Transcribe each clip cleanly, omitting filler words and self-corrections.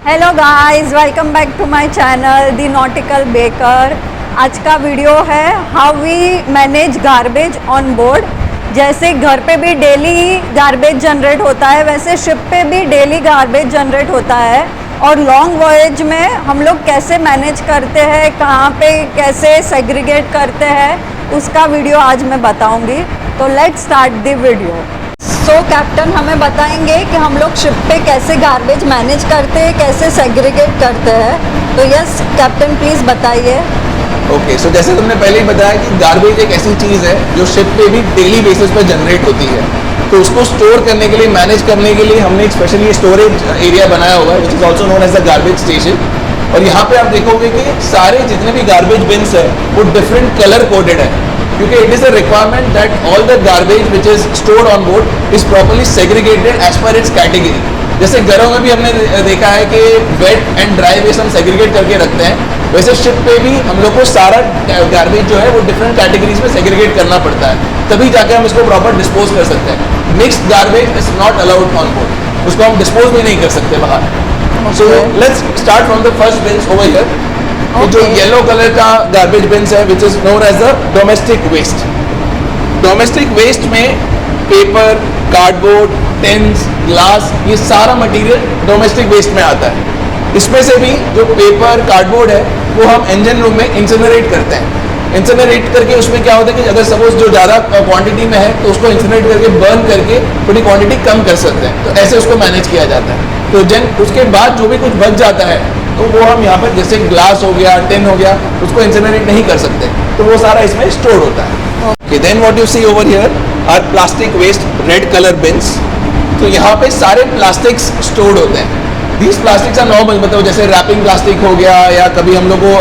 Hello guys, welcome back to my channel the Nautical Baker. आज का video है how we manage garbage on board. जैसे घर पे भी डेली गार्बेज जनरेट होता है, वैसे शिप पे भी डेली गार्बेज जनरेट होता है। और लॉन्ग वॉयज में हम लोग कैसे मैनेज करते हैं, कहाँ पे कैसे सेग्रीगेट करते हैं, उसका वीडियो आज मैं बताऊंगी। तो let's start the video. So captain हमें बताएंगे कि हम लोग शिप पे कैसे गार्बेज मैनेज करते हैं, कैसे सेग्रीगेट करते हैं। तो यस कैप्टन, प्लीज़ बताइए। ओके, सो जैसे तुमने पहले ही बताया कि गार्बेज एक ऐसी चीज़ है जो शिप पे भी डेली बेसिस पर जनरेट होती है। तो उसको स्टोर करने के लिए, मैनेज करने के लिए हमने एक स्पेशली स्टोरेज एरिया बनाया हुआ है, which is also known as the garbage station. और यहाँ पे आप देखोगे कि सारे जितने भी गार्बेज बिन्स है वो डिफरेंट कलर कोडेड है, क्योंकि it is a requirement that all the garbage which is stored on board is properly segregated as per its category. जैसे घरों में भी हमने देखा है कि वेट एंड ड्राई वेस्ट हम सेग्रीगेट करके रखते हैं, वैसे शिप पे भी हम लोग को सारा गार्बेज जो है वो डिफरेंट कैटेगरीज में सेग्रीगेट करना पड़ता है, तभी जाके हम इसको प्रॉपर डिस्पोज कर सकते हैं। Mixed garbage is not allowed on board, उसको हम डिस्पोज भी नहीं कर सकते बाहर। So let's start from the first bins over here. जो येलो कलर का गार्बेज बिन्स है which is known as the domestic waste. Domestic waste में पेपर, कार्डबोर्ड, टिन्स, ग्लास, ये सारा मटेरियल डोमेस्टिक वेस्ट में आता है। इसमें से भी जो पेपर, कार्डबोर्ड है वो हम इंजन रूम में इंसिनरेट करते हैं। इंसिनरेट करके उसमें क्या होता है कि अगर सपोज जो ज़्यादा क्वांटिटी में है तो उसको इंसिनरेट करके बर्न करके थोड़ी क्वांटिटी कम कर सकते हैं, तो ऐसे उसको मैनेज किया जाता है। तो उसके बाद जो भी कुछ बच जाता है तो वो हम यहाँ पर जैसे ग्लास हो गया, टिन हो गया, उसको इंसिनरेट नहीं कर सकते, तो वो सारा इसमें स्टोर होता है। Okay, then what you see over here are plastic waste red colour bins. तो यहाँ पे सारे प्लास्टिक्स स्टोर्ड होते हैं। दीज प्लास्टिक्स आर नॉर्मल, मतलब जैसे रैपिंग प्लास्टिक हो गया या कभी हम लोग को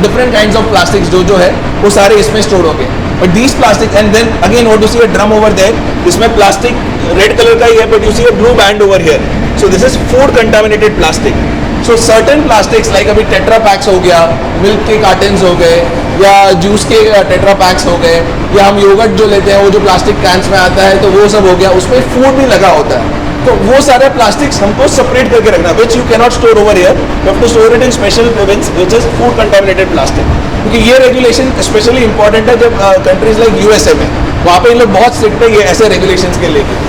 डिफरेंट काइंड्स ऑफ प्लास्टिक्स जो है वो सारे इसमें स्टोर हो गए। But these plastic and then again what you see a drum over there, इसमें प्लास्टिक रेड कलर का ही है, but you see a blue band over here. So this is food contaminated plastic. So certain plastics like अभी tetra packs हो गया, milk के cottons हो गए, या जूस के टेट्रा पैक्स हो गए, या हम योगर्ट जो लेते हैं वो जो प्लास्टिक कैंस में आता है तो वो सब हो गया, उसमें फूड भी लगा होता है। तो वो सारे प्लास्टिक्स हमको सेपरेट करके रखना, which you can not store over here, you have to store it in special bins which is food contaminated plastic. क्योंकि ये रेगुलेशन स्पेशली इंपॉर्टेंट है जब कंट्रीज लाइक यूएसए में, वहाँ पे इन लोग बहुत स्ट्रिक्ट है ये ऐसे रेगुलेशन के लेके,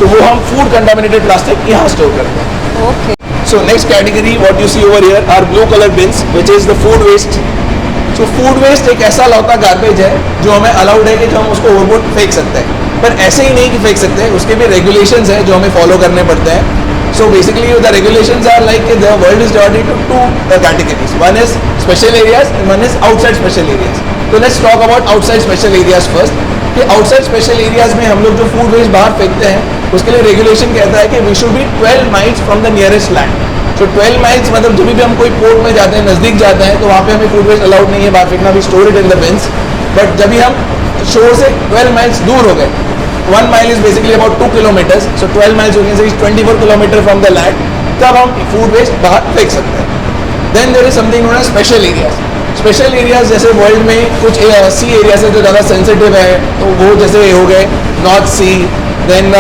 तो वो हम फूड कंटामिनेटेड प्लास्टिक यहाँ स्टोर करते हैं। Okay, So next category what you see over here are blue color bins which is the food waste. So food waste एक ऐसा लौता गार्बेज है जो हमें अलाउड है कि जो हम उसको ओवरबोर्ड फेंक सकते हैं, पर ऐसे ही नहीं कि फेंक सकते हैं, उसके भी रेगुलेशंस हैं जो हमें फॉलो करने पड़ते हैं। So basically the regulations are like the world is divided into two categories. One is special areas and one is outside special areas. So let's talk about outside special areas first. कि outside special areas में हम लोग जो food waste बाहर फेंकते हैं उसके लिए रेगुलेशन कहता है कि we should be 12 miles from the nearest land. तो 12 माइल्स मतलब जब भी हम कोई पोर्ट में जाते हैं, नज़दीक जाते हैं, तो वहाँ पे हमें फूड वेस्ट अलाउड नहीं है बाहर फेंकना, भी store it in the beans. But जब भी हम शोर से 12 माइल्स दूर हो गए, 1 mile is basically about 2 kilometres, so 12 miles हो गए 24 किलोमीटर फ्रॉम द लैंड, तब हम फूड वेस्ट बाहर फेंक सकते हैं। Then there is something known as special areas. Special areas जैसे वर्ल्ड में कुछ सी एरियाज है जो ज़्यादा सेंसिटिव है, तो वो जैसे हो गए नॉर्थ सी, देन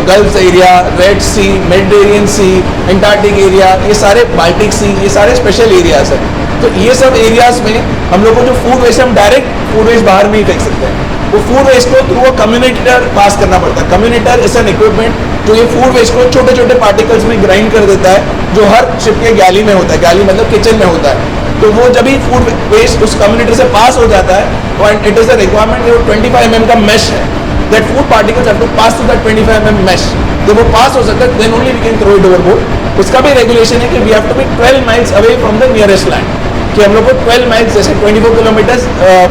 गल्फ एरिया, रेड सी, मेडिटेरियन सी, एंटार्क्टिक एरिया, ये सारे बाल्टिक सी, ये सारे स्पेशल एरियाज हैं। तो ये सब एरियाज में हम लोग को जो फूड वेस्ट, हम डायरेक्ट फूड वेस्ट बाहर नहीं फेंक सकते हैं, वो फूड वेस्ट को थ्रू अ कम्युनिटर पास करना पड़ता है। कम्युनिटर इज एन इक्विपमेंट जो ये फूड वेस्ट को छोटे छोटे पार्टिकल्स में ग्राइंड कर देता है, जो हर शिप के गैली में होता है, गैली मतलब किचन में होता है। तो वो जब भी फूड वेस्ट उस कम्युनिटर से पास हो जाता है, और इट इज अ रिक्वायरमेंट, जो 25 mm का मेश है, that food particles have to pass through that 25 mm mesh. जब वो पास हो सकता है then only we can throw it overboard. उसका भी रेगुलेशन है कि we have to be 12 miles away from the nearest land, कि हम लोग को 12 माइल्स जैसे 24 किलोमीटर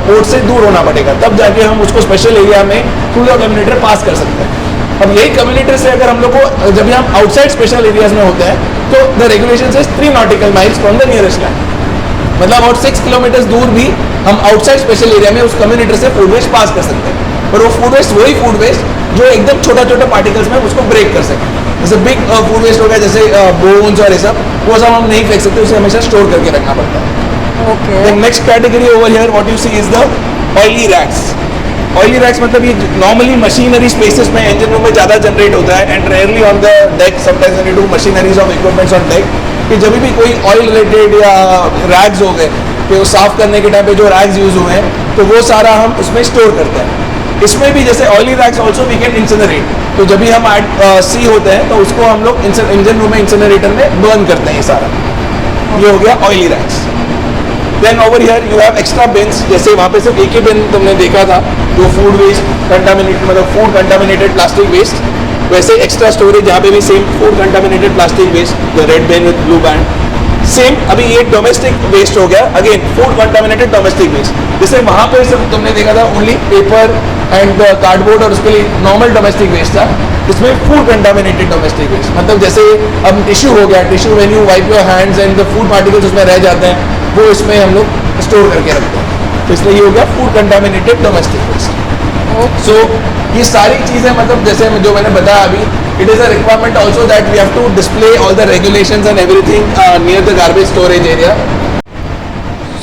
पोर्ट से दूर होना पड़ेगा, तब जाके हम उसको स्पेशल एरिया में थ्रू द कम्युनिटर पास कर सकते हैं। अब यही कम्युनिटर से अगर हम लोग को, जब भी हम आउटसाइड स्पेशल एरियाज में होते हैं, तो the regulation is 3 nautical miles from the nearest land, मतलब अबाउट 6 किलोमीटर दूर भी हम आउटसाइड स्पेशल एरिया में उस कम्युनिटर से फूड वेस्ट पास कर सकते हैं। पर वो फूड वेस्ट वही फूड वेस्ट जो एकदम छोटा छोटा पार्टिकल्स में उसको ब्रेक कर सके, जैसे बिग फूड वेस्ट हो गया जैसे बोन्स और ये सब, वो सब हम नहीं फेंक सकते, उसे हमेशा स्टोर करके रखना पड़ता है। Okay, next category over here what you see is the oily rags. Oily rags मतलब ये नॉर्मली मशीनरी स्पेसेस में, इंजन रूम में ज़्यादा जनरेट होता है, and rarely on the deck, sometimes when you do machineries of equipments on deck, कि जब भी कोई ऑयल रिलेटेड या रैग्स हो गए कि वो साफ करने के टाइम पे जो रैग्स यूज हुए हैं तो वो सारा हम उसमें स्टोर करते हैं। इसमें भी जैसे oily rags also we can incinerate, तो जब भी हम सी होते हैं तो उसको हम लोग इंजन रूम में इंसिनरेटर में बर्न करते हैं ये सारा। ये हो गया oily rags. Then over here you have extra bins, जैसे वहाँ पे सिर्फ एक ही बिन तुमने देखा था जो फूड वेस्ट कंटामिनेटेड मतलब फूड कंटामिनेटेड प्लास्टिक वेस्ट, वैसे एक्स्ट्रा स्टोरेज यहाँ पे भी same food contaminated plastic waste, the red bin with blue band same. अभी ये डोमेस्टिक वेस्ट हो गया, again food contaminated domestic waste. जैसे वहाँ पे सिर्फ तुमने देखा था ओनली पेपर एंड कार्डबोर्ड और उसके लिए नॉर्मल डोमेस्टिक वेस्ट था, इसमें फूड कंटामिनेटेड डोमेस्टिक वेस्ट मतलब जैसे अब टिश्यू हो गया, tissue when you wipe your hands and the food particles उसमें रह जाते हैं वो इसमें हम लोग स्टोर करके रखते हैं, तो इसलिए ये हो गया फूड कंटामिनेटेड डोमेस्टिक वेस्ट। सो ये सारी चीज़ें मतलब जैसे जो मैंने बताया अभी, it is a requirement also that we have to display all the regulations and everything near the garbage storage area.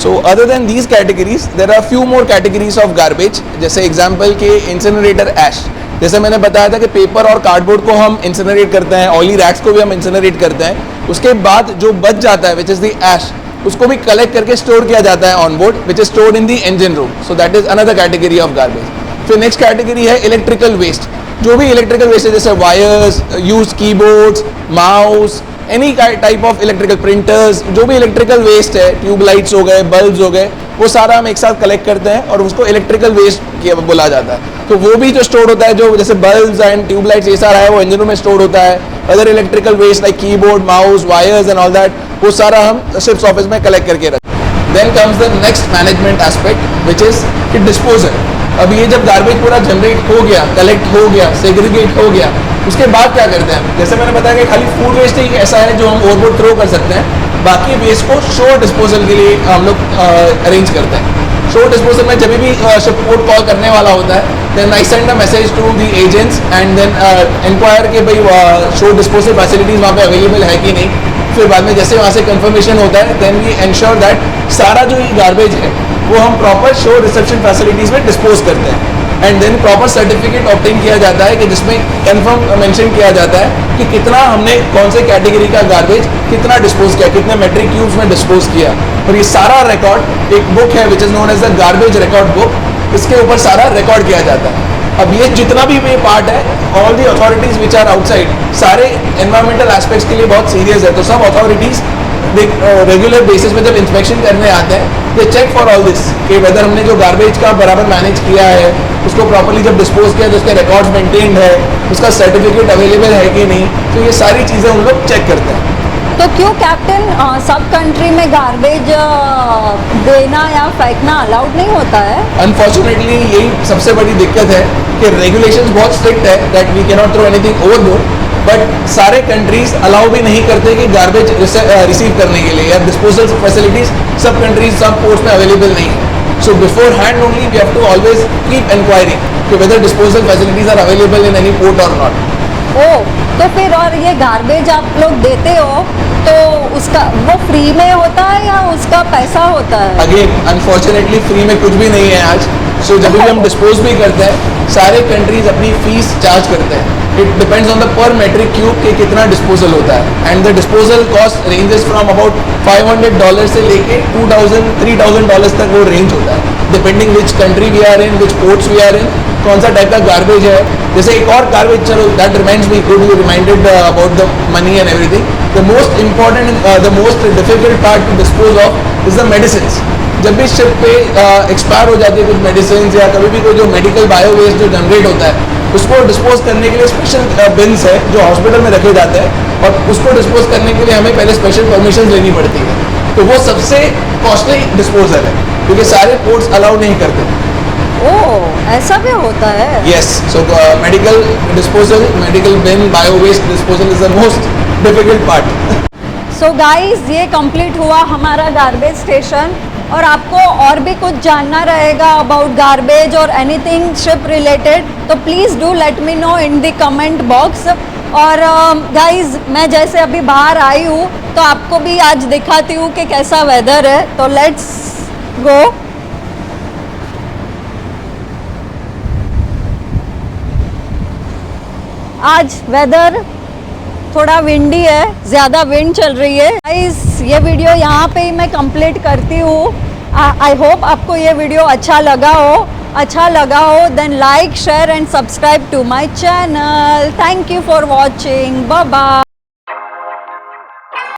So other than these categories, there are few more categories of garbage. जैसे example के incinerator ash, जैसे मैंने बताया था कि paper और cardboard को हम इंसिनरेट करते हैं, ऑयली रैक्स को भी हम इंसिनरेट करते हैं, उसके बाद जो बच जाता है विच इज़ द ऐश उसको भी कलेक्ट करके स्टोर किया जाता है on board which is stored in the engine room, so that is another category of garbage. फिर नेक्स्ट कैटेगरी है इलेक्ट्रिकल वेस्ट, जो भी इलेक्ट्रिकल वेस्ट है जैसे wires, use keyboards, mouse, any type of electrical printers, जो भी electrical waste है, tube lights हो गए, बल्ब्स हो गए, वो सारा हम एक साथ कलेक्ट करते हैं और उसको इलेक्ट्रिकल वेस्ट बोला जाता है। तो वो भी जो स्टोर होता है, जो जैसे बल्ब्स एंड ट्यूब लाइट्स ये सारा है वो इंजन रूम में स्टोर होता है। Other electrical waste like keyboard, mouse, wires and all that, वो सारा हम शिप्स ऑफिस में कलेक्ट करके रखते हैं। Then comes the next management aspect which is कि डिस्पोजल। अब ये जब गार्बेज पूरा जनरेट हो गया, कलेक्ट हो गया, सेग्रीगेट हो गया, उसके बाद क्या करते हैं? जैसे मैंने बताया कि खाली फूड वेस्ट ही ऐसा है जो हम ओवरबोर्ड थ्रो कर सकते हैं, बाकी वेस्ट को शोर डिस्पोजल के लिए हम लोग अरेंज करते हैं। शोर डिस्पोजल में जब भी शिपपोर्ट कॉल करने वाला होता है, then I send a message to the agents and then inquire के भाई शोर डिस्पोजल फैसिलिटीज़ वहाँ पे अवेलेबल है कि नहीं। फिर बाद में जैसे वहाँ से कंफर्मेशन होता है, देन वी एंश्योर दैट सारा जो ये गार्बेज है वो हम प्रॉपर शोर रिसेप्शन फैसिलिटीज़ में डिस्पोज करते हैं and then proper certificate obtain किया जाता है कि जिसमें कंफर्म मेंशन किया जाता है कि कितना हमने कौन से कैटेगरी का गार्बेज कितना डिस्पोज किया, कितने मेट्रिक क्यूब्स में डिस्पोज किया। और ये सारा रिकॉर्ड एक बुक है which is known as the garbage record book, इसके ऊपर सारा रिकॉर्ड किया जाता है। अब ये जितना भी ये पार्ट है, all the authorities which are outside सारे एनवायरमेंटल एस्पेक्ट्स के लिए बहुत सीरियस है, तो सब अथॉरिटीज़ रेगुलर बेसिस पे जब इंस्पेक्शन करने आते हैं दे चेक फॉर ऑल दिस कि वेदर हमने जो गार्बेज का बराबर मैनेज किया है, उसको प्रॉपर्ली जब डिस्पोज किया तो उसके रिकॉर्ड्स मेंटेन्ड है, उसका सर्टिफिकेट अवेलेबल है कि नहीं, तो ये सारी चीज़ें हम लोग चेक करते हैं। तो क्यों कैप्टन सब कंट्री में गार्बेज देना या फेंकना अलाउड नहीं होता है? अनफॉर्चुनेटली यही सबसे बड़ी दिक्कत है कि रेगुलेशंस बहुत स्ट्रिक्ट है that we can not throw anything overboard, but सारे कंट्रीज अलाउ भी नहीं करते कि गार्बेज रिसीव करने के लिए या डिस्पोजल फैसिलिटीज सब कंट्रीज सब पोर्ट्स में अवेलेबल नहीं है। So beforehand only we have to always keep inquiring कि whether disposal facilities are available in any port और नॉट। तो फिर और ये गार्बेज आप लोग देते हो तो उसका वो फ्री में होता है या उसका पैसा होता है? अगेन अनफॉर्चुनेटली फ्री में कुछ भी नहीं है आज। सो जब भी हम डिस्पोज भी करते हैं सारे कंट्रीज अपनी फीस चार्ज करते हैं। It depends on the per metric cube के कितना डिस्पोजल होता है and the disposal cost ranges from about $500 से लेके $2,000-3,000 तक वो रेंज होता है, depending which country we are in, which ports we are in, कौन सा टाइप का गार्बेज है। जैसे एक और गार्बेज, चलो that reminds me, good you reminded about the money and everything. The most important the most difficult part two dispose of is the medicine. जब भी शिप पे एक्सपायर हो जाती है कुछ मेडिसिन या कभी भी कोई जो मेडिकल बायो वेस्ट जो जनरेट होता है उसको डिस्पोज करने के लिए स्पेशल बिन्स है जो हॉस्पिटल में रखे जाते हैं और उसको डिस्पोज करने के लिए हमें पहले स्पेशल परमिशन लेनी पड़ती है। तो वो सबसे कॉस्टली डिस्पोजल है क्योंकि सारे पोर्ट्स अलाउ नहीं करते। ओह, ऐसा भी होता है? Yes, so medical disposal, medical bin, bio waste disposal is the most difficult part. So guys, ये कंप्लीट हुआ हमारा गार्बेज स्टेशन। और आपको और भी कुछ जानना रहेगा अबाउट गार्बेज और एनीथिंग शिप रिलेटेड तो please do let me know in the comment box. और गाइस, मैं जैसे अभी बाहर आई हूँ तो आपको भी आज दिखाती हूँ कि कैसा वेदर है, तो लेट्स गो। आज वेदर थोड़ा विंडी है, ज़्यादा विंड चल रही है। गाइस ये वीडियो यहाँ पे ही मैं कंप्लीट करती हूँ। आई होप आपको ये वीडियो अच्छा लगा हो then like share and subscribe to my channel. Thank you for watching, bye bye.